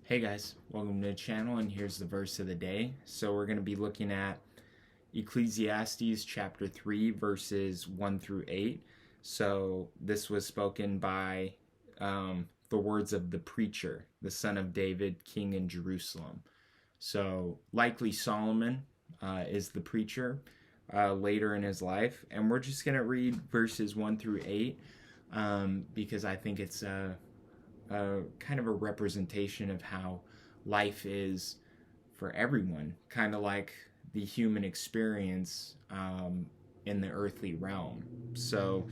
Hey guys, welcome to the channel, and here's the verse of the day. So we're going to be looking at Ecclesiastes chapter 3 verses 1 through 8. So this was spoken by the words of the preacher, the son of David, king in Jerusalem. So likely Solomon is the preacher later in his life, and we're just going to read verses 1 through 8 because I think it's kind of a representation of how life is for everyone, kind of like the human experience in the earthly realm. So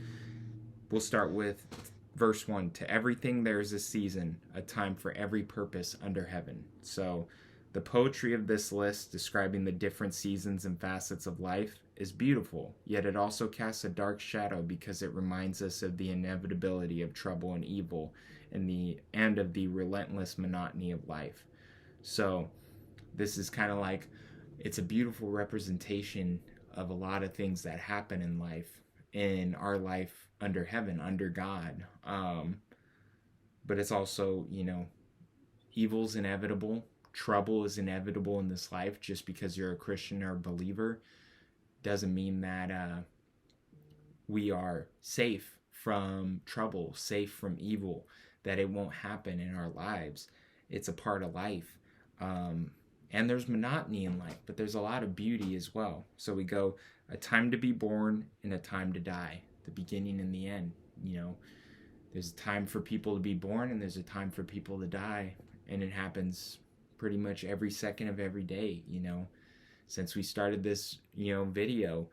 we'll start with verse 1. To everything there is a season, a time for every purpose under heaven. So the poetry of this list describing the different seasons and facets of life is beautiful, yet it also casts a dark shadow because it reminds us of the inevitability of trouble and evil and of the relentless monotony of life. So this is kind of like, it's a beautiful representation of a lot of things that happen in life, in our life under heaven, under God. But it's also, evil's inevitable. Trouble is inevitable in this life. Just because you're a Christian or a believer doesn't mean that we are safe from trouble, safe from evil, that it won't happen in our lives. It's a part of life. And there's monotony in life, but there's a lot of beauty as well. So we go a time to be born and a time to die, the beginning and the end. There's a time for people to be born and there's a time for people to die. And it happens pretty much every second of every day. Since we started this, video,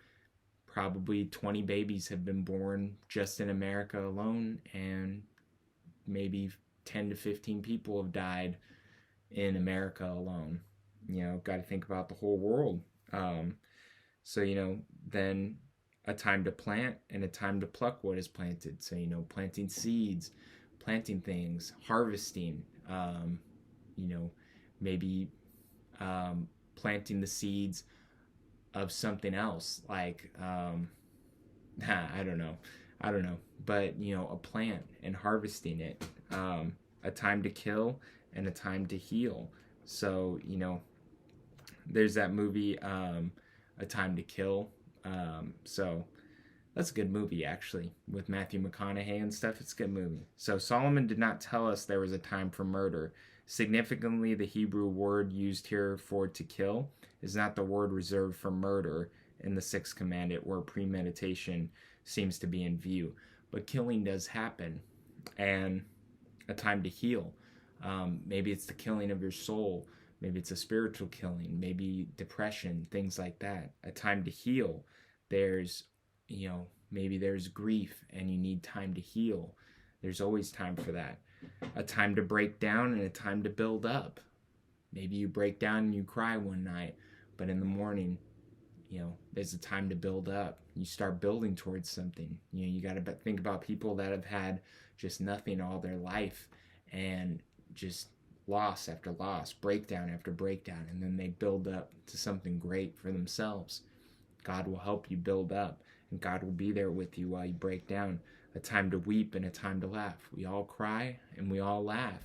probably 20 babies have been born just in America alone, and maybe 10 to 15 people have died in America alone. Got to think about the whole world. So, then a time to plant and a time to pluck what is planted. So, planting seeds, planting things, harvesting, maybe planting the seeds of something else, like, I don't know, but, a plant and harvesting it, a time to kill and a time to heal. So, there's that movie, A Time to Kill. So that's a good movie, actually, with Matthew McConaughey and stuff. It's a good movie. So Solomon did not tell us there was a time for murder. Significantly, the Hebrew word used here for to kill is not the word reserved for murder in the sixth commandment, where premeditation seems to be in view. But killing does happen, and a time to heal. Maybe it's the killing of your soul. Maybe it's a spiritual killing. Maybe depression, things like that. A time to heal. There's, maybe there's grief and you need time to heal. There's always time for that. A time to break down and a time to build up. Maybe you break down and you cry one night, but in the morning, there's a time to build up. You start building towards something. You got to think about people that have had just nothing all their life, and just loss after loss, breakdown after breakdown, and then they build up to something great for themselves. God will help you build up, and God will be there with you while you break down. A time to weep and a time to laugh. We all cry and we all laugh.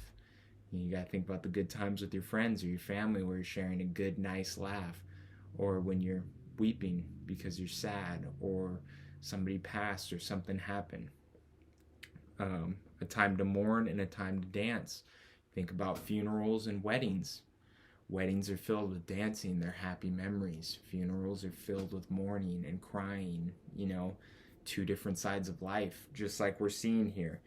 You got to think about the good times with your friends or your family where you're sharing a good, nice laugh, or when you're weeping because you're sad or somebody passed or something happened. A time to mourn and a time to dance. Think about funerals and weddings. Weddings are filled with dancing, they're happy memories. Funerals are filled with mourning and crying, two different sides of life, just like we're seeing here.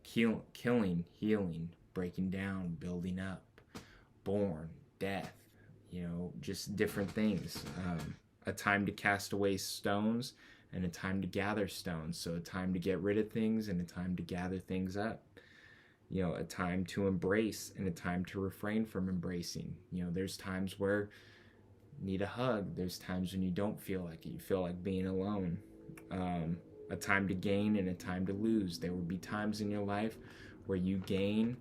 Killing, healing, breaking down, building up, born, death, just different things. A time to cast away stones and a time to gather stones. So a time to get rid of things and a time to gather things up. A time to embrace and a time to refrain from embracing. There's times where you need a hug. There's times when you don't feel like it. You feel like being alone. A time to gain and a time to lose. There will be times in your life where you gain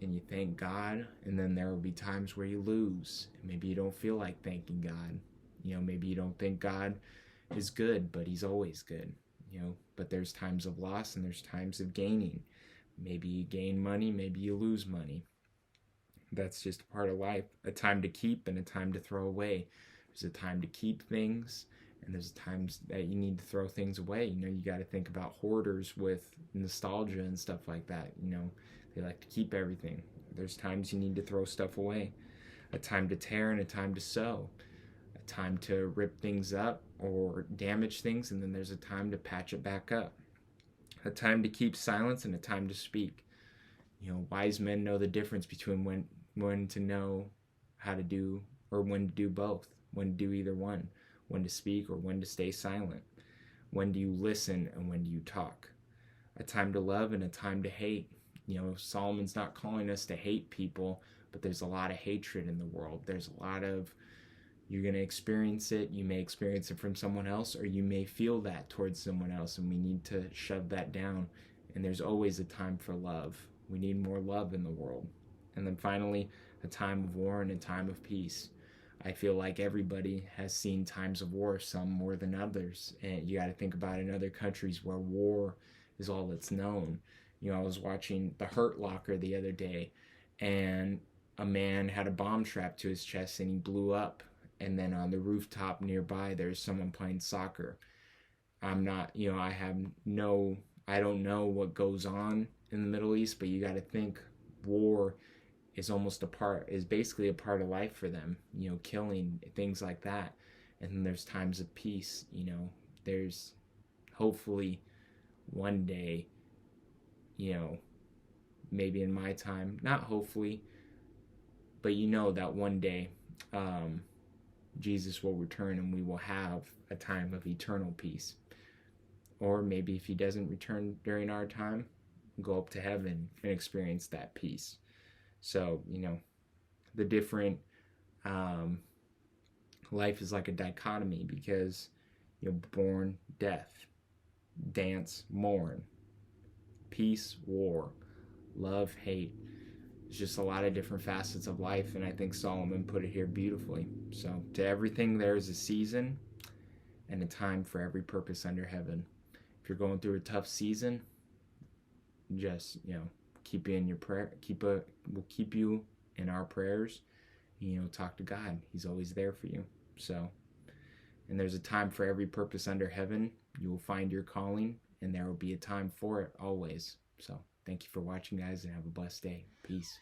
and you thank God, and then there will be times where you lose. And maybe you don't feel like thanking God. Maybe you don't think God is good, but he's always good. But there's times of loss and there's times of gaining. Maybe you gain money, maybe you lose money. That's just a part of life. A time to keep and a time to throw away. There's a time to keep things, and there's times that you need to throw things away. You got to think about hoarders with nostalgia and stuff like that. They like to keep everything. There's times you need to throw stuff away. A time to tear and a time to sow. A time to rip things up or damage things, and then there's a time to patch it back up. A time to keep silence and a time to speak. Wise men know the difference between when to know how to do, or when to do both, when to do either one, when to speak or when to stay silent. When do you listen and when do you talk? A time to love and a time to hate. Solomon's not calling us to hate people, but there's a lot of hatred in the world. There's a lot of, you're going to experience it. You may experience it from someone else, or you may feel that towards someone else, and we need to shove that down. And there's always a time for love. We need more love in the world. And then finally, a time of war and a time of peace. I feel like everybody has seen times of war, some more than others. And you got to think about in other countries where war is all that's known. I was watching The Hurt Locker the other day, and a man had a bomb strapped to his chest and he blew up. And then on the rooftop nearby, there's someone playing soccer. I'm not, I don't know what goes on in the Middle East, but you got to think war is basically a part of life for them, killing, things like that. And then there's times of peace. There's hopefully one day, maybe in my time, not hopefully, but that one day Jesus will return and we will have a time of eternal peace. Or maybe if he doesn't return during our time, go up to heaven and experience that peace. So, the different, life is like a dichotomy, because born, death, dance, mourn, peace, war, love, hate. There's just a lot of different facets of life, and I think Solomon put it here beautifully. So, to everything there is a season and a time for every purpose under heaven. If you're going through a tough season, just, keep you in your prayer, we'll keep you in our prayers. Talk to God. He's always there for you. So, and there's a time for every purpose under heaven. You will find your calling, and there will be a time for it always. So, thank you for watching, guys, and have a blessed day. Peace.